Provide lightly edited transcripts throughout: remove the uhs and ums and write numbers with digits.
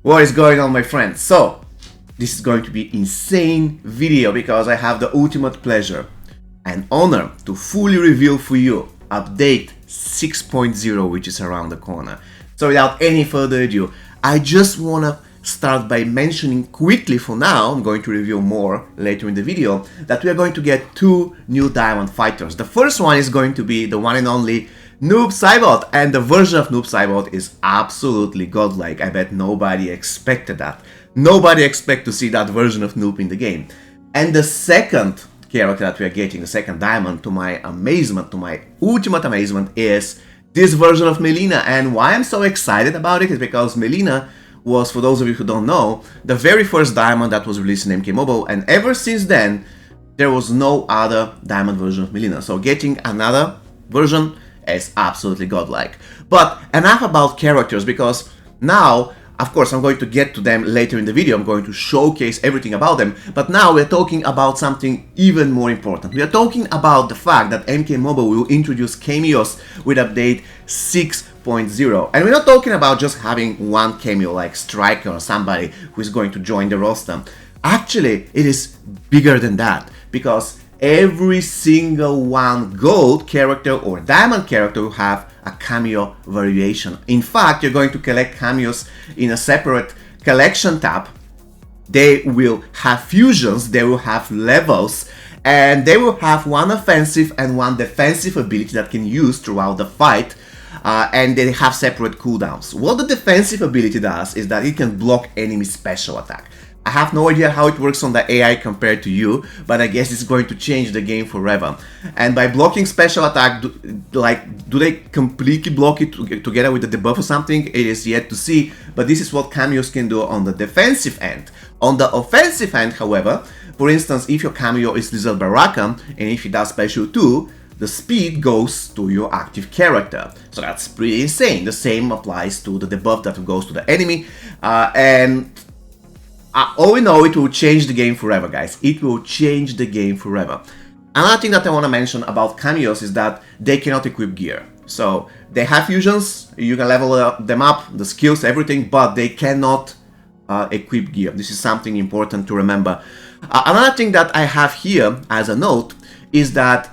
What is going on, my friends? So, this is going to be insane video because I have the ultimate pleasure and honor to fully reveal for you update 6.0, which is around the corner. So without any further ado, I just wanna start by mentioning quickly for now, I'm going to reveal more later in the video, that we are going to get two new Diamond Fighters. The first one is going to be the one and only Noob Saibot, and the version of Noob Saibot is absolutely godlike. I bet nobody expected that. Nobody expected to see that version of Noob in the game. And the second character that we are getting, the second diamond, to my amazement, to my ultimate amazement, is this version of Melina. And why I'm so excited about it is because Melina was, for those of you who don't know, the very first diamond that was released in MK Mobile, and ever since then there was no other diamond version of Melina. So getting another version is absolutely godlike. But enough about characters, because now, of course, I'm going to get to them later in the video. I'm going to showcase everything about them. But now we're talking about something even more important. We are talking about the fact that MK Mobile will introduce Kameos with update 6.0. And we're not talking about just having one cameo like Striker or somebody who is going to join the roster. Actually, it is bigger than that, because every single one gold character or diamond character will have a cameo variation. In fact, you're going to collect cameos in a separate collection tab. They will have fusions, they will have levels, and they will have one offensive and one defensive ability that can use throughout the fight. And they have separate cooldowns. What the defensive ability does is that it can block enemy special attack. I have no idea how it works on the AI compared to you, but I guess it's going to change the game forever. And by blocking special attack, do they completely block it together with the debuff or something? It is yet to see, but this is what cameos can do on the defensive end. On the offensive end, however, for instance, if your cameo is Lizard Baraka, and if he does special 2, the speed goes to your active character. So that's pretty insane. The same applies to the debuff that goes to the enemy, and all in all, it will change the game forever, guys. It will change the game forever. Another thing that I want to mention about cameos is that they cannot equip gear. So they have fusions, you can level them up, the skills, everything, but they cannot equip gear. This is something important to remember. Another thing that I have here as a note is that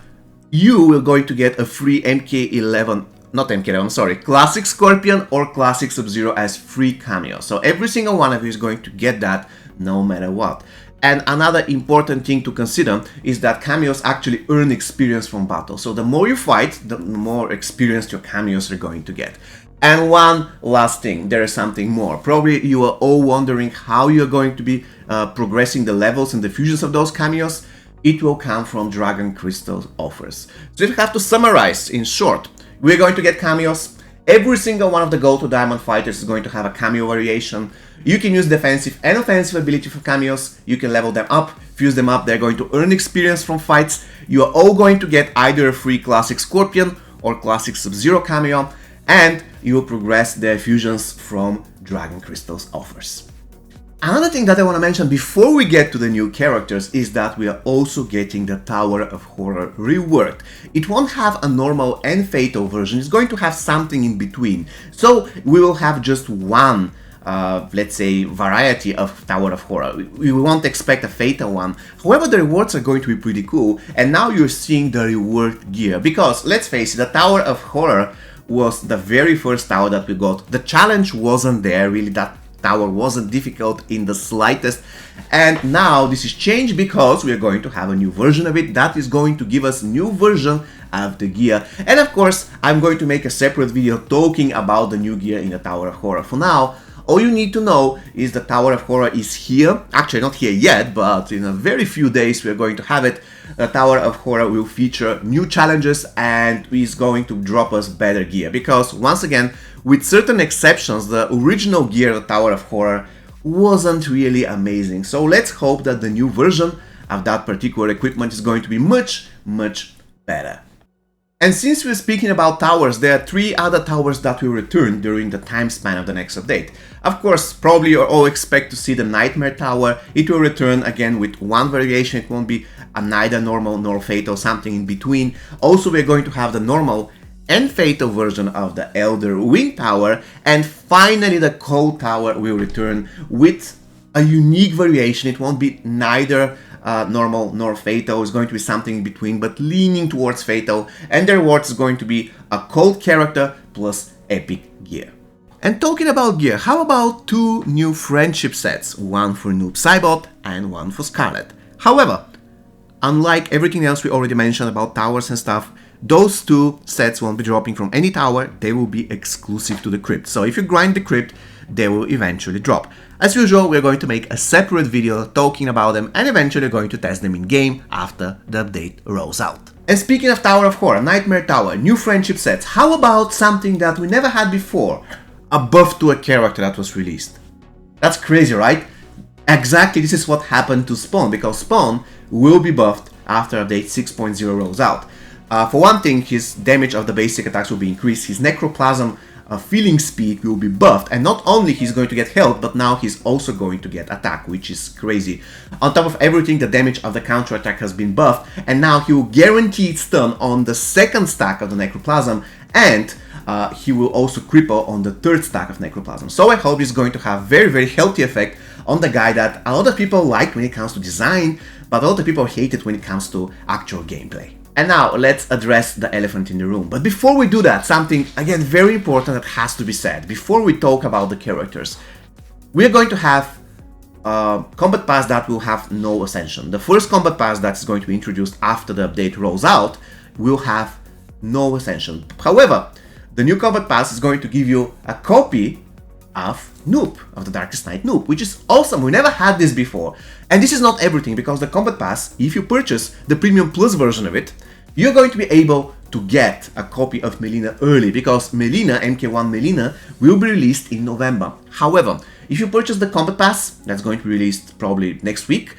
you will going to get a free MK11, not MK11, sorry, Classic Scorpion or Classic Sub-Zero as free cameo. So every single one of you is going to get that no matter what. And another important thing to consider is that cameos actually earn experience from battle. So the more you fight, the more experience your cameos are going to get. And one last thing, there is something more. Probably you are all wondering how you're going to be progressing the levels and the fusions of those cameos. It will come from Dragon Crystal offers. So if you have to summarize in short, we're going to get cameos. Every single one of the Gold to Diamond Fighters is going to have a cameo variation. You can use defensive and offensive ability for cameos. You can level them up, fuse them up. They're going to earn experience from fights. You are all going to get either a free Classic Scorpion or Classic Sub-Zero cameo, and you will progress their fusions from Dragon Crystal's offers. Another thing that I want to mention before we get to the new characters is that we are also getting the Tower of Horror reworked. It won't have a normal and fatal version, it's going to have something in between. So we will have just one, let's say, variety of Tower of Horror. We won't expect a fatal one. However, the rewards are going to be pretty cool, and now you're seeing the reworked gear. Because, let's face it, the Tower of Horror was the very first tower that we got. The challenge wasn't there, really, that tower wasn't difficult in the slightest, and now this is changed because we are going to have a new version of it that is going to give us new version of the gear. And of course, I'm going to make a separate video talking about the new gear in the Tower of Horror. For now, all you need to know is the Tower of Horror is here. Actually, not here yet, but in a very few days we are going to have it. The Tower of Horror will feature new challenges and is going to drop us better gear. Because, once again, with certain exceptions, the original gear of the Tower of Horror wasn't really amazing. So let's hope that the new version of that particular equipment is going to be much, much better. And since we're speaking about towers, there are 3 other towers that will return during the time span of the next update. Of course, probably you all expect to see the Nightmare Tower. It will return again with one variation. It won't be a neither normal nor fatal, something in between. Also, we're going to have the normal and Fatal version of the Elder Wing Tower, and finally the Cold Tower will return with a unique variation. It won't be neither normal nor Fatal, it's going to be something in between, but leaning towards Fatal, and the rewards is going to be a Cold character plus epic gear. And talking about gear, how about two new friendship sets, one for Noob Saibot and one for Scarlet. However, unlike everything else we already mentioned about towers and stuff, those two sets won't be dropping from any tower, they will be exclusive to the crypt. So if you grind the crypt, they will eventually drop. As usual, we're going to make a separate video talking about them and eventually going to test them in game after the update rolls out. And speaking of Tower of Horror, Nightmare Tower, new friendship sets, how about something that we never had before? A buff to a character that was released. That's crazy, right? Exactly, this is what happened to Spawn, because Spawn will be buffed after update 6.0 rolls out. For one thing, his damage of the basic attacks will be increased, his Necroplasm feeling speed will be buffed, and not only he's going to get health, but now he's also going to get attack, which is crazy. On top of everything, the damage of the counter attack has been buffed, and now he will guaranteed stun on the second stack of the Necroplasm, and he will also cripple on the third stack of Necroplasm. So I hope he's going to have very healthy effect on the guy that a lot of people like when it comes to design, but a lot of people hate it when it comes to actual gameplay. And now let's address the elephant in the room. But before we do that, something again very important that has to be said. Before we talk about the characters, we're going to have a combat pass that will have no ascension. The first combat pass that's going to be introduced after the update rolls out will have no ascension. However, the new combat pass is going to give you a copy of Noob, of the Darkest Night Noob, which is awesome. We never had this before. And this is not everything, because the combat pass, if you purchase the Premium Plus version of it, you're going to be able to get a copy of Melina early, because Melina, MK1 Melina, will be released in November. However, if you purchase the combat pass, that's going to be released probably next week,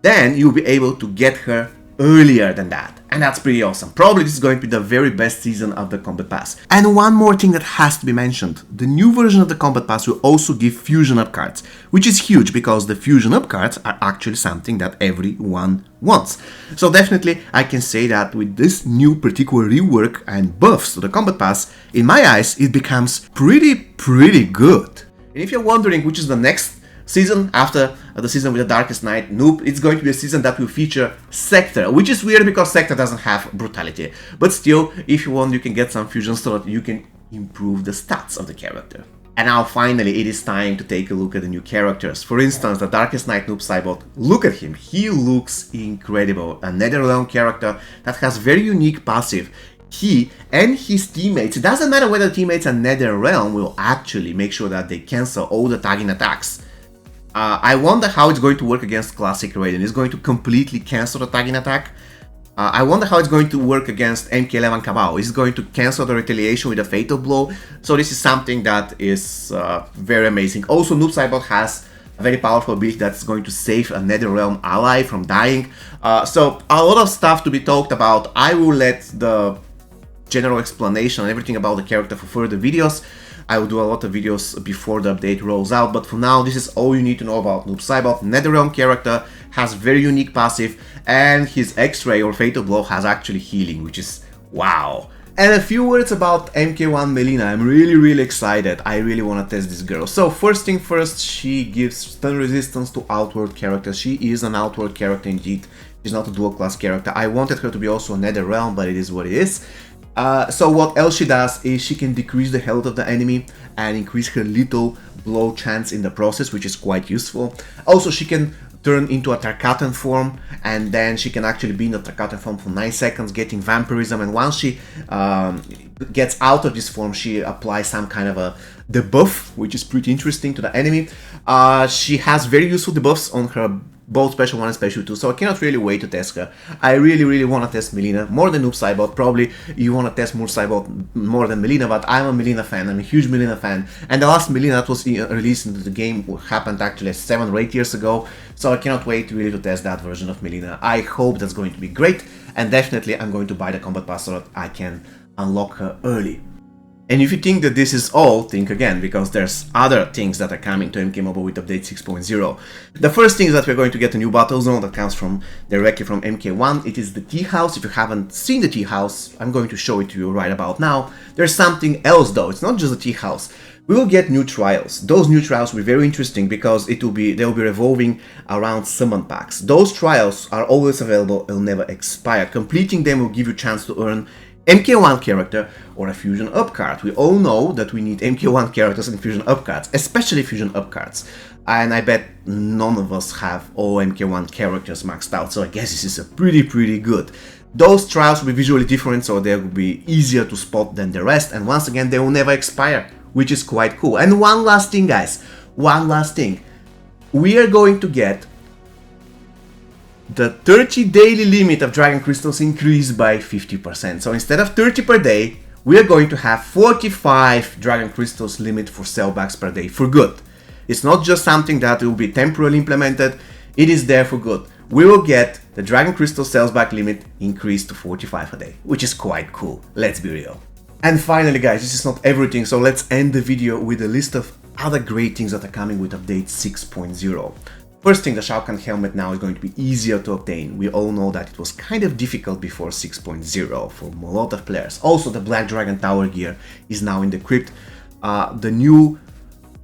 then you'll be able to get her earlier than that. And that's pretty awesome. Probably this is going to be the very best season of the Combat Pass. And one more thing that has to be mentioned. The new version of the Combat Pass will also give Fusion Up cards, which is huge because the Fusion Up cards are actually something that everyone wants. So definitely I can say that with this new particular rework and buffs to the Combat Pass, in my eyes it becomes pretty good. And if you're wondering which is the next season after the season with the Darkest Night Noob, it's going to be a season that will feature Sector, which is weird because Sector doesn't have brutality. But still, if you want, you can get some fusion so that you can improve the stats of the character. And now finally it is time to take a look at the new characters. For instance, the Darkest Night Noob Saibot, look at him, he looks incredible. A Netherrealm character that has very unique passive. He and his teammates, it doesn't matter whether teammates are Netherrealm, will actually make sure that they cancel all the tagging attacks. I wonder how it's going to work against Classic Raiden. It's going to completely cancel the tagging attack. I wonder how it's going to work against MK11 Kabao. Is it going to cancel the retaliation with a Fatal Blow? So this is something that is very amazing. Also, Noob Saibot has a very powerful ability that's going to save a Netherrealm ally from dying. So a lot of stuff to be talked about. I will let the general explanation and everything about the character for further videos. I will do a lot of videos before the update rolls out, but for now this is all you need to know about Noob Saibot. Netherrealm character, has very unique passive, and his X-Ray or Fatal Blow has actually healing, which is wow. And a few words about MK1 Melina. I'm really excited. I really want to test this girl. So first thing first, she gives stun resistance to outward characters. She is an outward character indeed. She's not a dual class character. I wanted her to be also a Netherrealm, but it is what it is. So what else she does is she can decrease the health of the enemy and increase her lethal blow chance in the process, which is quite useful. Also, she can turn into a Tarkatan form, and then she can actually be in the Tarkatan form for 9 seconds, getting vampirism, and once she gets out of this form, she applies some kind of a debuff, which is pretty interesting to the enemy. She has very useful debuffs on her both Special 1 and Special 2, so I cannot really wait to test her. I really want to test Melina, more than Noob Saibot. Probably you want to test Noob Saibot more than Melina, but I'm a Melina fan, I'm a huge Melina fan. And the last Melina that was released into the game happened actually 7 or 8 years ago, so I cannot wait really to test that version of Melina. I hope that's going to be great, and definitely I'm going to buy the Combat Pass so that I can unlock her early. And if you think that this is all, think again, because there's other things that are coming to MK Mobile with update 6.0. The first thing is that we're going to get a new battle zone that comes directly from MK1. It is the tea house. If you haven't seen the tea house, I'm going to show it to you right about now. There's something else though, it's not just the tea house. We will get new trials. Those new trials will be very interesting because they'll be revolving around summon packs. Those trials are always available, they'll never expire. Completing them will give you a chance to earn MK1 character or a fusion up card. We all know that we need MK1 characters and fusion up cards, especially fusion up cards. And I bet none of us have all MK1 characters maxed out, so I guess this is a pretty good. Those trials will be visually different, so they will be easier to spot than the rest, and once again they will never expire, which is quite cool. And one last thing, guys, one last thing. We are going to get the 30 daily limit of Dragon Crystals increased by 50%. So instead of 30 per day, we are going to have 45 Dragon Crystals limit for sellbacks per day for good. It's not just something that will be temporarily implemented, it is there for good. We will get the Dragon Crystal sellback limit increased to 45 a day, which is quite cool, let's be real. And finally guys, this is not everything, so let's end the video with a list of other great things that are coming with update 6.0. First thing, the Shao Kahn helmet now is going to be easier to obtain. We all know that it was kind of difficult before 6.0 for a lot of players. Also, the Black Dragon Tower gear is now in the crypt. The new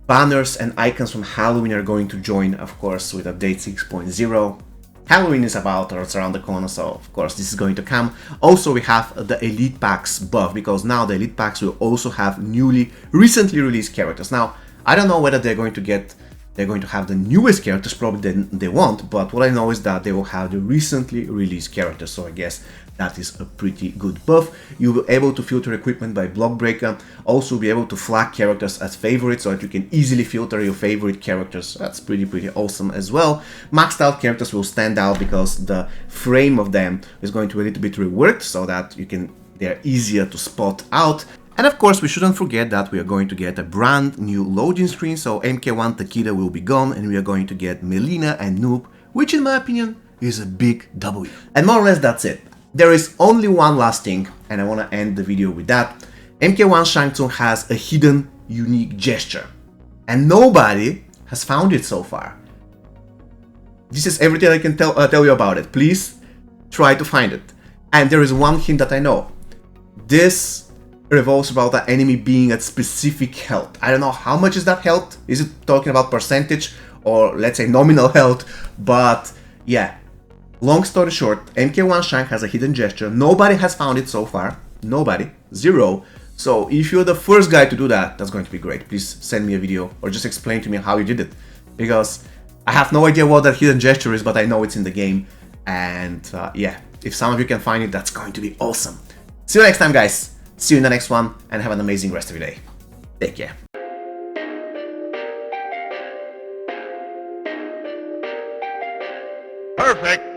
banners and icons from Halloween are going to join, of course, with update 6.0. Halloween is about, or it's around the corner, so of course this is going to come. Also, we have the Elite Packs buff, because now the Elite Packs will also have recently released characters. Now, I don't know whether they're going to have the newest characters, probably they won't, but what I know is that they will have the recently released characters, so I guess that is a pretty good buff. You'll be able to filter equipment by block breaker, also be able to flag characters as favorites so that you can easily filter your favorite characters. That's pretty awesome as well. Maxed out characters will stand out because the frame of them is going to be a little bit reworked so that they're easier to spot out. And of course, we shouldn't forget that we are going to get a brand new loading screen, so MK1 Takeda will be gone and we are going to get Melina and Noob, which in my opinion is a big W. And more or less that's it. There is only one last thing, and I want to end the video with that. MK1 Shang Tsung has a hidden, unique gesture, and nobody has found it so far. This is everything I can tell you about it. Please try to find it. And there is one hint that I know. This revolves about the enemy being at specific health. I don't know how much is that health. Is it talking about percentage or let's say nominal health? But yeah. Long story short, MK1 Shang has a hidden gesture. Nobody has found it so far. Nobody. Zero. So if you're the first guy to do that, that's going to be great. Please send me a video or just explain to me how you did it. Because I have no idea what that hidden gesture is, but I know it's in the game. And yeah, if some of you can find it, that's going to be awesome. See you next time, guys. See you in the next one and have an amazing rest of your day. Take care. Perfect.